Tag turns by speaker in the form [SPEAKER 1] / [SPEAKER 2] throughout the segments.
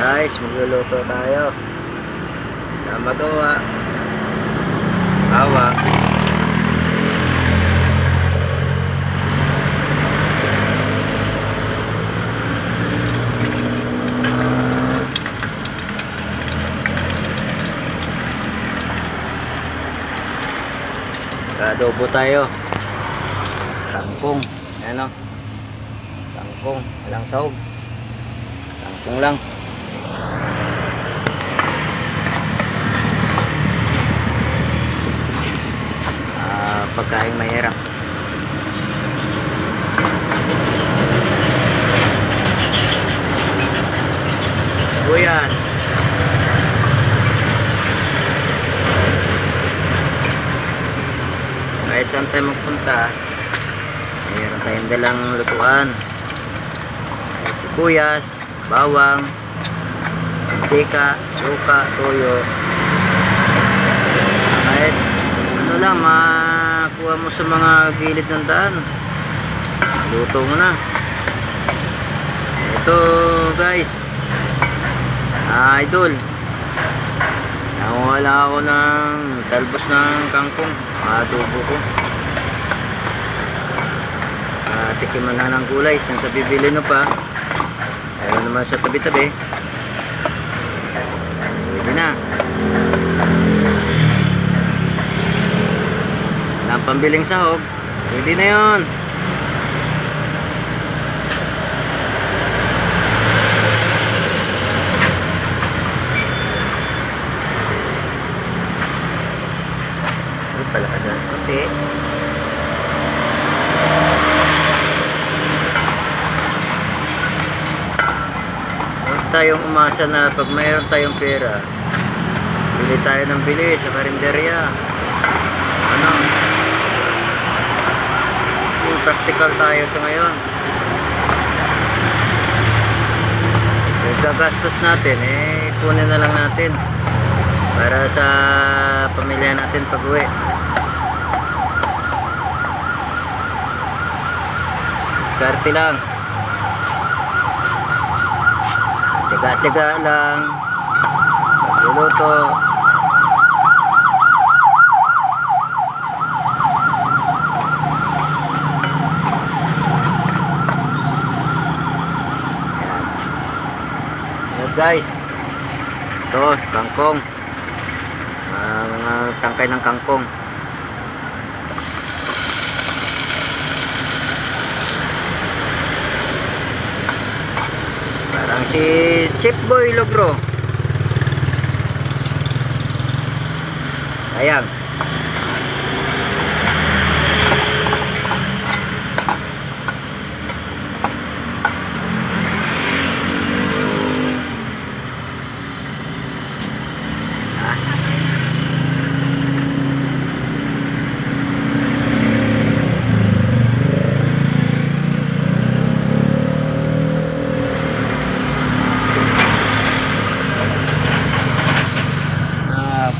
[SPEAKER 1] Guys, magluluto tayo. Na magawa. Bawang. Adobo tayo. Kangkong. Ayan o. Kangkong. Walang sahog. Kangkong lang. Pagkain mahirap. Sibuyas. Kahit saan tayo magpunta, mayroon tayong dalang lutuan. Sibuyas, bawang, mantika, suka, toyo. Kahit ano lang makuha mo sa mga gilid ng daan, luto mo na. Ito guys, idol, nanguha lang ako ng talbos ng kangkong, adobo ko. Tikiman na ng gulay, since sa bibili no pa, ayun naman sa tabi-tabi, pwede na. Ang pambiling sahog, pwede na yun. Palakas ang kape. Huwag tayong umasa na pag mayroon tayong pera, bili tayo ng bili sa karinderya. Ano? Practical tayo sa ngayon. Yung gagastos natin, ipunin na lang natin para sa pamilya natin pag uwi. Diskarte lang, tiyaga-tiyaga lang magluluto. Guys, ito kangkong, tangkay ng kangkong. Parang si Chip Boy Logro. Ayan.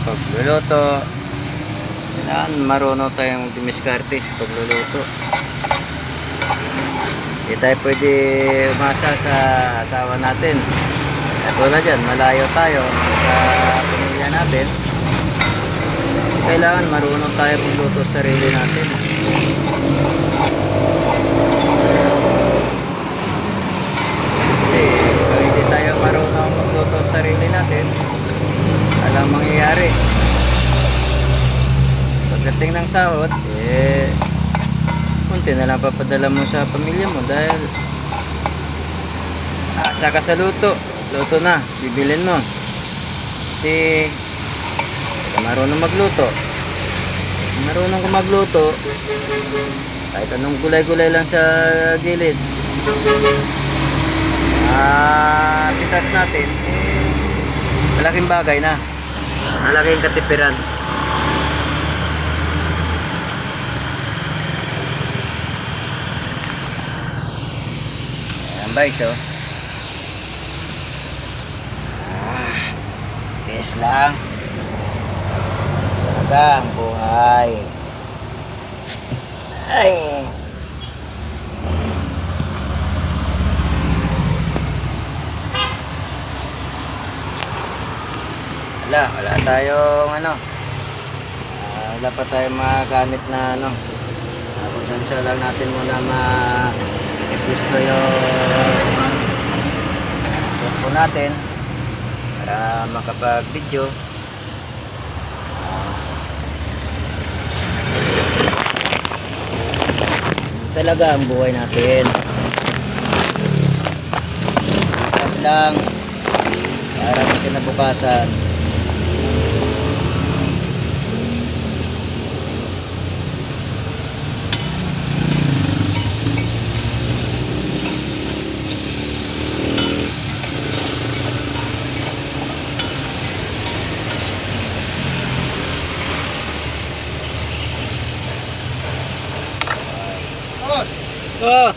[SPEAKER 1] Pagluluto, kailangan marunong tayong dumiskarte sa pagluluto. Hindi tayo pwede umasa sa asawa natin. Katulad dyan, malayo tayo sa pamilya natin. Kailangan marunong tayo magluto sa sarili natin. Kasi kung hindi tayo marunong magluto sa sarili natin, alam mangyayari pagdating ng sahod, kunti na lang papadala mo sa pamilya mo dahil asa ka sa luto na, bibilin mo kasi marunong magluto. Marunong ka magluto, kahit anong gulay-gulay lang sa gilid, pitas natin, malaking bagay na, malaking katipiran. Ayan ba ito? Tiis lang talaga ang buhay. Ay, Wala tayong ano. Wala pa tayong magamit na ano. Potential lang natin muna gusto yung cellphone natin para makapag-video. Talaga ang buhay natin. At lang para sa kinabukasan. Oh,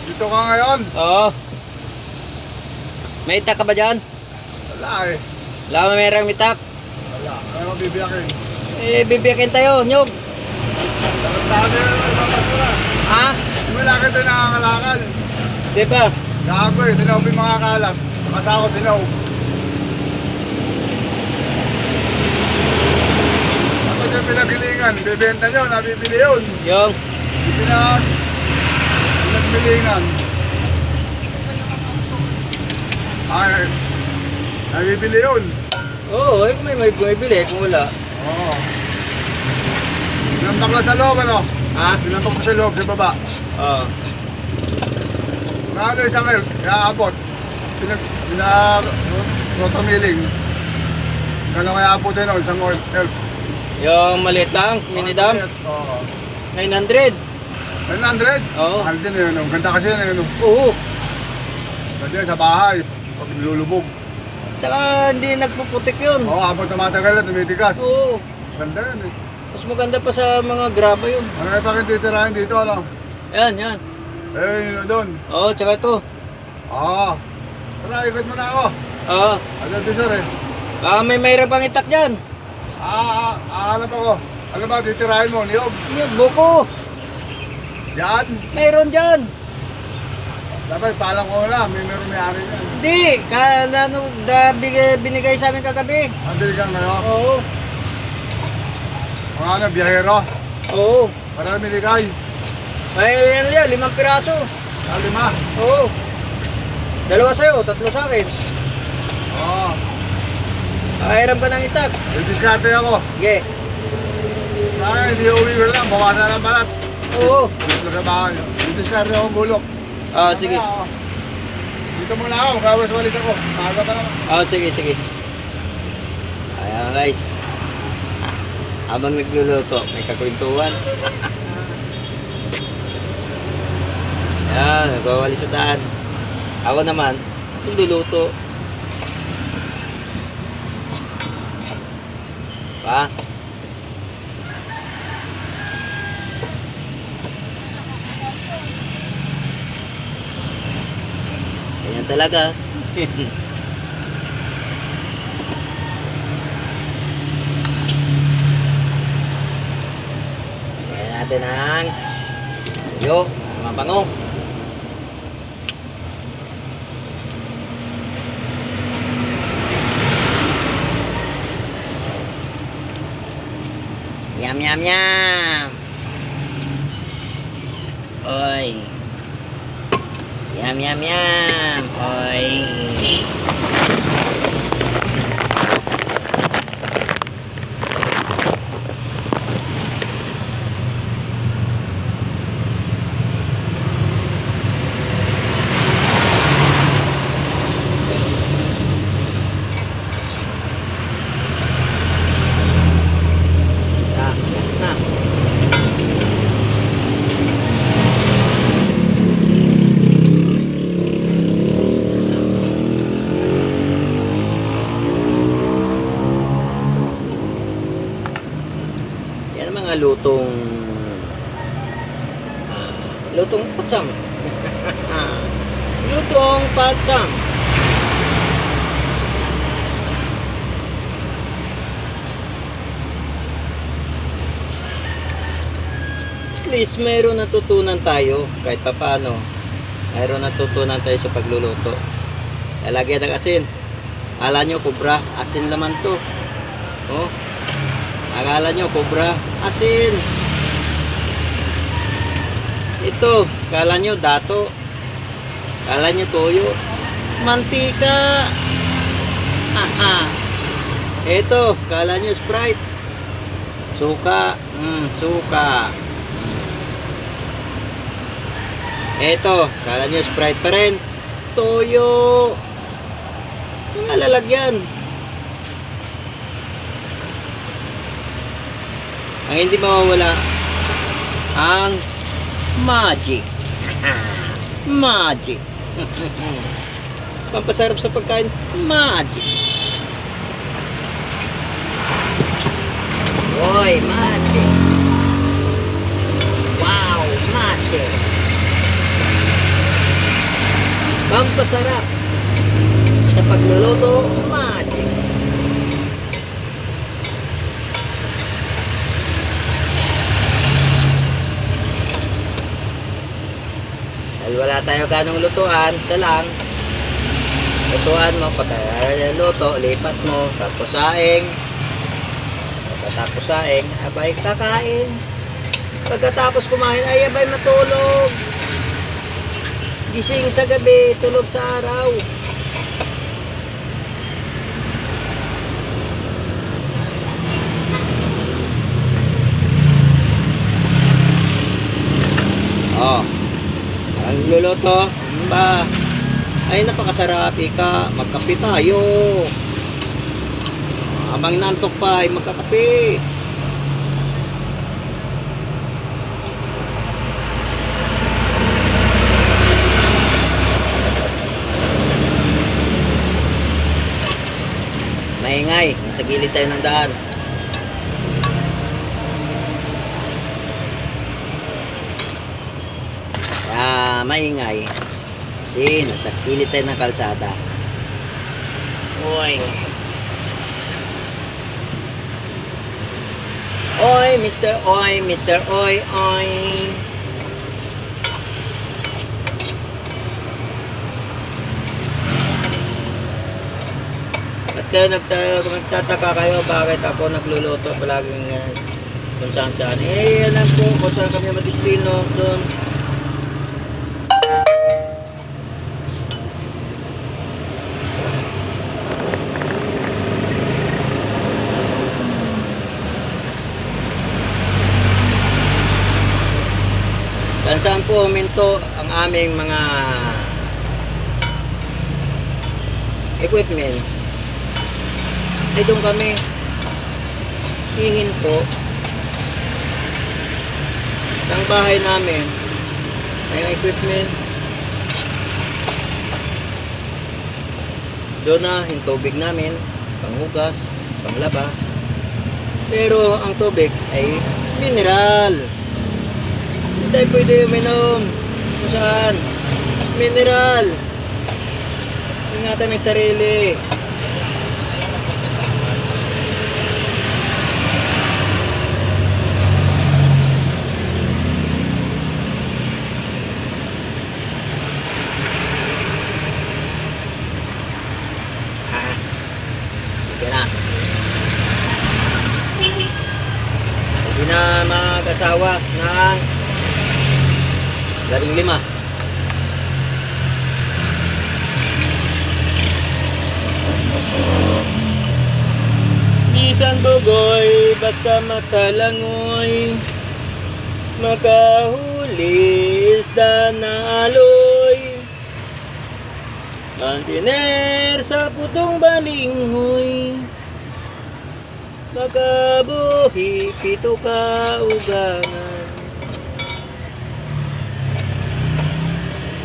[SPEAKER 2] Dito ka ngayon?
[SPEAKER 1] oo. May itak ka ba dyan?
[SPEAKER 2] Wala eh.
[SPEAKER 1] Wala mo merang itak.
[SPEAKER 2] Wala. Kaya mo bibiyakin.
[SPEAKER 1] Bibiyakin tayo, nyog.
[SPEAKER 2] Dapat na yung kapatula.
[SPEAKER 1] Ha?
[SPEAKER 2] Wala ka tayo nakakalakal.
[SPEAKER 1] Di ba?
[SPEAKER 2] Gago eh. Tinawag yung mga kalat. Kasako tinawag. Dapat yung pinagilingan. Bibenta nyo. Nabibili yun.
[SPEAKER 1] Yung.
[SPEAKER 2] Pinagbilingan. Ay. Nabibili yun.
[SPEAKER 1] Oo, may bumibili kung wala.
[SPEAKER 2] Oo. Pinampak lang sa loob ano?
[SPEAKER 1] Ha?
[SPEAKER 2] Pinampak sa loob sa baba.
[SPEAKER 1] Oo.
[SPEAKER 2] Ano isang elk, iaabot. Rotamiling. Gano'n kaya abutin o, isang elk.
[SPEAKER 1] Yung maliit lang, mini dam.
[SPEAKER 2] Oo.
[SPEAKER 1] 900.
[SPEAKER 2] 900?
[SPEAKER 1] Oo.
[SPEAKER 2] Mahal din yun. Ang ganda kasi yun.
[SPEAKER 1] Oo.
[SPEAKER 2] Kasi sa bahay, pag nilulubog.
[SPEAKER 1] Tsaka hindi nagpuputik yun.
[SPEAKER 2] Oo, abot na matagal na, tumitigas.
[SPEAKER 1] Oo.
[SPEAKER 2] Ganda yun eh.
[SPEAKER 1] Mas maganda pa sa mga graba yun.
[SPEAKER 2] Ano kaya pa titirahin dito, ano?
[SPEAKER 1] Yan, yan.
[SPEAKER 2] Eh, yun doon.
[SPEAKER 1] Oo, tsaka ito.
[SPEAKER 2] Oo. Tara, ikot mo na ako.
[SPEAKER 1] Oo.
[SPEAKER 2] Ano din sir eh.
[SPEAKER 1] Baka may mayroon pang itak dyan.
[SPEAKER 2] Hanap ako. Ano ba, titirahin mo, niyog?
[SPEAKER 1] Yung buko.
[SPEAKER 2] Diyan.
[SPEAKER 1] Mayroon dyan.
[SPEAKER 2] Dapat palang ko na, meron may-ari yan.
[SPEAKER 1] Hindi. Binigay sa amin kagabi.
[SPEAKER 2] Andili ka ngayon.
[SPEAKER 1] Oo.
[SPEAKER 2] Mga ano, biyahero.
[SPEAKER 1] Oo.
[SPEAKER 2] Para miligay.
[SPEAKER 1] May ano yan, 5 piraso.
[SPEAKER 2] 5.
[SPEAKER 1] Oo. 2 sa'yo, 3 sa akin.
[SPEAKER 2] Oo.
[SPEAKER 1] Pakiram ka ng itak.
[SPEAKER 2] Didiskarte ako.
[SPEAKER 1] Sige.
[SPEAKER 2] Ay, hindi uwi ko lang. Bawasan ng balat.
[SPEAKER 1] Oo.
[SPEAKER 2] Dito sa bahay. Didiskarte ako gulok.
[SPEAKER 1] Sige.
[SPEAKER 2] Mamaya, dito muna ako. Magkawas-walis ako. Maaga pa naman.
[SPEAKER 1] Sige, sige. Ayan guys. Habang nagluluto, may kakwentuhan. Ayan, nagwawali sa daan. Ako naman, nagluluto. Pa? Ganyan talaga. Kaya natin ang yo, mabango. Yum yum yum. Oy. Yum yum yum. Oy. Lutong lutong patsam. Lutong patsam. At least mayroon natutunan tayo kahit papaano. Mayroon natutunan tayo sa pagluluto. Lalagyan ng asin. Akala nyo kubra, asin laman to. Oh. Akala nyo kubra, asin. Ito, akala nyo dato. Akala nyo toyo. Mantika. Aha. Ito, akala nyo Sprite. Suka. Suka. Ito, akala nyo Sprite pa rin. Toyo. Mga lalagyan. Ang hindi mawawala, ang magic. Magic. Pampasarap sa pagkain, magic. Oy, magic. Wow, magic. Pampasarap sa pagluluto, magic. Dahil wala tayo ganong lutuan, isa lang. Lutuan mo, pagkaluto, lipat mo, tapos saing. Pagkatapos saing, abay kakain. Pagkatapos kumain, ay abay matulog. Gising sa gabi, tulog sa araw. Oh. Ang luluto, ba? Ay napakasarap, ika. Magkape tayo. Habang nantok pa ay magkakape. Maingay, nasa gilid tayo ng daan. Maingay kasi nasa gilid tayo ng kalsada. Oy. Oy, Mr. Oy, Mr. Oy, oy. At kayo nagtataka kayo bakit ako nagluluto palaging kung saan saan. Eh, alam po kung saan kami madistino doon. Saan po huminto ang aming mga equipment ay doon kami hihinto ng bahay namin ay equipment doon na yung tubig namin, panghugas, panglaba, pero ang tubig ay mineral. Hindi tayo pwede uminom kung saan mineral. Ingatan ng sarili. Sige na. Hindi na mag-asawa ng 15. Bisan bugoy, basta matalangoy, makahuli isda na aloy, mantiner sa putong balinghoy, makabuhi pito ka ugangan.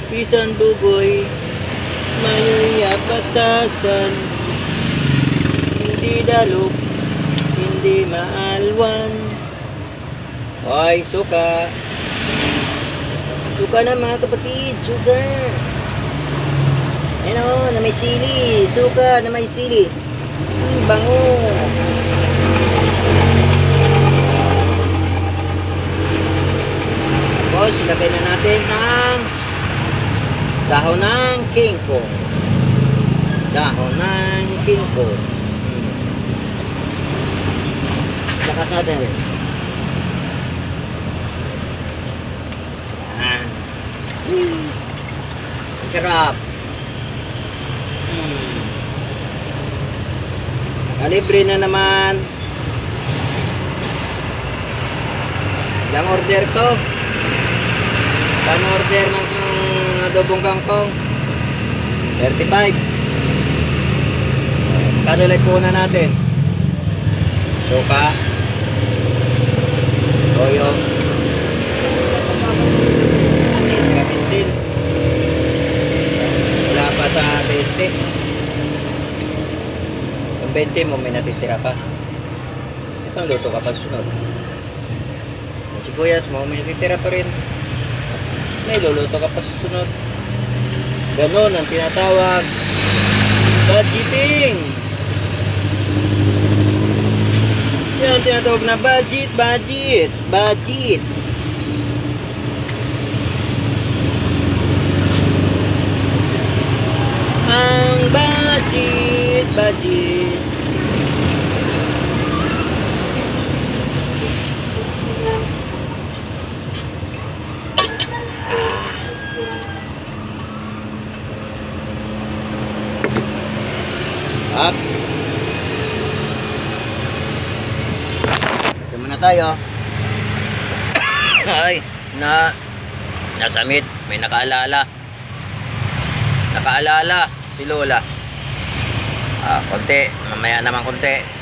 [SPEAKER 1] Bisan bugoy, mayuyap batasan, hindi dalok, hindi maalwan. Ay, suka. Suka na mga kapatid, suka. Ayan o, na may sili. Suka na may sili. Bango. Tapos, ilagay na natin ang dahon ng kingkong. Dahon ng pingko. Sa kasada rin. Yan. Ang sarap. Kalibre na naman. Ilang order to? Paano order ng adobong kangkong? 35. Kano lang punan natin? Suka. Toyo. Asin, kapinsin. Wala pa sa 20. Yung 20 mo may natitira pa. Itong luto ka pa sunod. Yung sibuyas mo may natitira pa rin. May luluto ka pa susunod. Ganon ang tinatawag budgeting. Yan ang tinatawag na budget. Ang budget. Up. Ito muna tayo. Ay, nasamit. May nakaalala si Lola. Konti, mamaya naman konti.